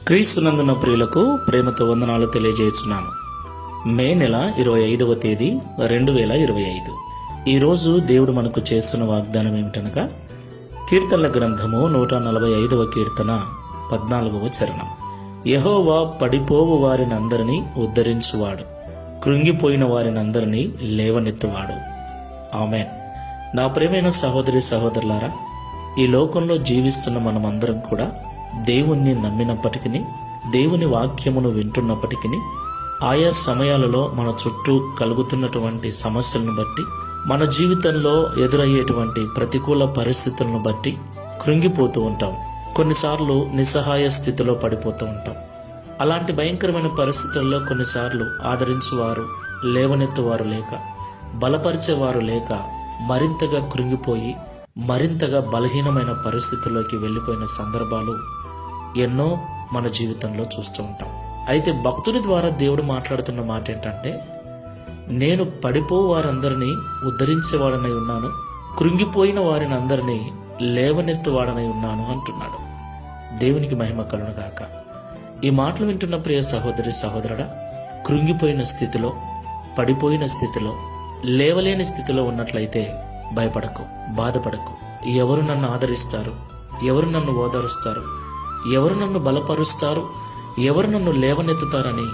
క్రీస్తునందున ప్రియులకు ప్రేమతో వందనాలు తెలియజేస్తున్నాను. మే నెల 25వ తేదీ 2025. ఈరోజు దేవుడు మనకు చేస్తున్న వాగ్దానం ఏమిటనగా కీర్తనల గ్రంథము 145వ కీర్తన 14వ చరణం. యెహోవా పడిపోవు వారినందరినీ ఉద్ధరించువాడు, కృంగిపోయిన వారినందరినీ లేవనెత్తువాడు. ఆమేన్. నా ప్రియమైన సహోదరి సహోదరులారా, ఈ లోకంలో జీవిస్తున్న మనమందరం కూడా దేవుణ్ణి నమ్మినప్పటికీ, దేవుని వాక్యమును వింటున్నప్పటికీ, ఆయా సమయాలలో మన చుట్టూ కలుగుతున్నటువంటి సమస్యలను బట్టి, మన జీవితంలో ఎదురయ్యేటువంటి ప్రతికూల పరిస్థితులను బట్టి కృంగిపోతూ ఉంటాం. కొన్నిసార్లు నిస్సహాయ స్థితిలో పడిపోతూ ఉంటాం. అలాంటి భయంకరమైన పరిస్థితుల్లో కొన్నిసార్లు ఆదరించువారు, లేవనెత్తువారు లేక, బలపరిచేవారు లేక మరింతగా కృంగిపోయి మరింతగా బలహీనమైన పరిస్థితుల్లోకి వెళ్ళిపోయిన సందర్భాలు ఎన్నో మన జీవితంలో చూస్తూ ఉంటాం. అయితే భక్తుని ద్వారా దేవుడు మాట్లాడుతున్న మాట ఏంటంటే, నేను పడిపోవు వారందరినీ ఉద్ధరించేవాడనై ఉన్నాను, కృంగిపోయిన వారిని అందరినీ లేవనెత్తువాడనై ఉన్నాను అంటున్నాడు. దేవునికి మహిమ కలుగును గాక. ఈ మాటలు వింటున్న ప్రియ సహోదరి సహోదరుడా, కృంగిపోయిన స్థితిలో, పడిపోయిన స్థితిలో, లేవలేని స్థితిలో ఉన్నట్లయితే భయపడకు, బాధపడకు. ఎవరు నన్ను ఆదరిస్తారు, ఎవరు నన్ను ఓదారుస్తారు, ఎవరు నన్ను బలపరుస్తారు, ఎవరు నన్ను లేవనెత్తుతారని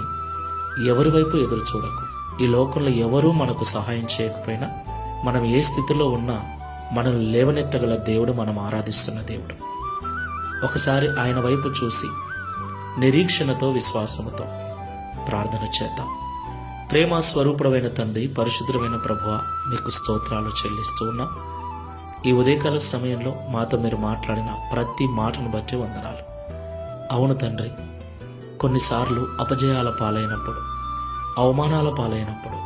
ఎవరి వైపు ఎదురు చూడకు. ఈ లోకంలో ఎవరూ మనకు సహాయం చేయకపోయినా, మనం ఏ స్థితిలో ఉన్నా మనల్ని లేవనెత్తగల దేవుడు, మనం ఆరాధిస్తున్న దేవుడు. ఒకసారి ఆయన వైపు చూసి నిరీక్షణతో, విశ్వాసముతో ప్రార్థన చేద్దాం. ప్రేమ స్వరూపుడమైన తండ్రి, పరిశుద్ధమైన ప్రభువా, మీకు స్తోత్రాలు చెల్లిస్తూ ఉన్నాం. ఈ ఉదయకాల సమయంలో మాతో మీరు మాట్లాడిన ప్రతి మాటను బట్టి వందనాలు. అవును తండ్రి, కొన్నిసార్లు అపజయాల పాలైనప్పుడు, అవమానాల పాలైనప్పుడు,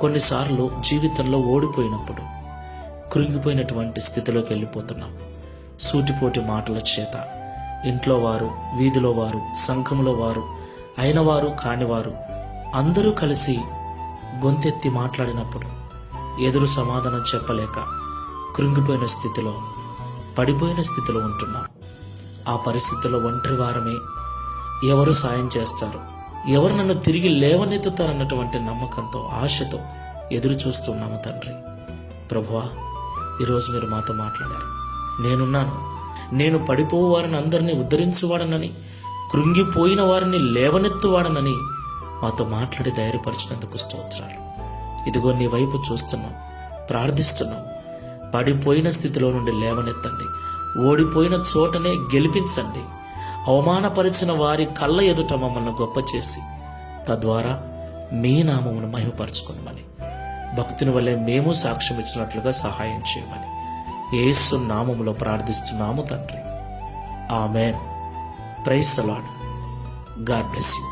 కొన్నిసార్లు జీవితంలో ఓడిపోయినప్పుడు కృంగిపోయినటువంటి స్థితిలోకి వెళ్ళిపోతున్నాం. సూటిపోటి మాటల చేత ఇంట్లో వారు, వీధిలో వారు, సంఘంలో వారు, అయినవారు కానివారు అందరూ కలిసి గొంతెత్తి మాట్లాడినప్పుడు ఎదురు సమాధానం చెప్పలేక కృంగిపోయిన స్థితిలో, పడిపోయిన స్థితిలో ఉంటున్నాం. ఆ పరిస్థితిలో ఒంటరి వారమే, ఎవరు సాయం చేస్తారు, ఎవరు నన్ను తిరిగి లేవనెత్తుతారన్నటువంటి నమ్మకంతో, ఆశతో ఎదురు చూస్తున్నాము తండ్రి. ప్రభువా, ఈరోజు మీరు మాతో మాట్లాడారు. నేనున్నాను, నేను పడిపోవు వారిని అందరినీ ఉద్ధరించువాడనని, కృంగిపోయిన వారిని లేవనెత్తువాడనని మాతో మాట్లాడి ధైర్యపరిచినందుకు స్తోత్రాలు. ఇదిగో నీ వైపు చూస్తున్నాం, ప్రార్థిస్తున్నాం. పడిపోయిన స్థితిలో నుండి లేవనెత్తండి, ఓడిపోయిన చోటనే గెలిపించండి. అవమానపరిచిన వారి కళ్ళ ఎదుట మమ్మల్ని గొప్ప చేసి, తద్వారా మీ నామమును మహిమపరచుకోమని, భక్తుని వల్లే మేము సాక్ష్యం ఇచ్చినట్లుగా సహాయం చేయమని యేసు నామములో ప్రార్థిస్తున్నాము తండ్రి. ఆమేన్. Praise the lord. God bless you.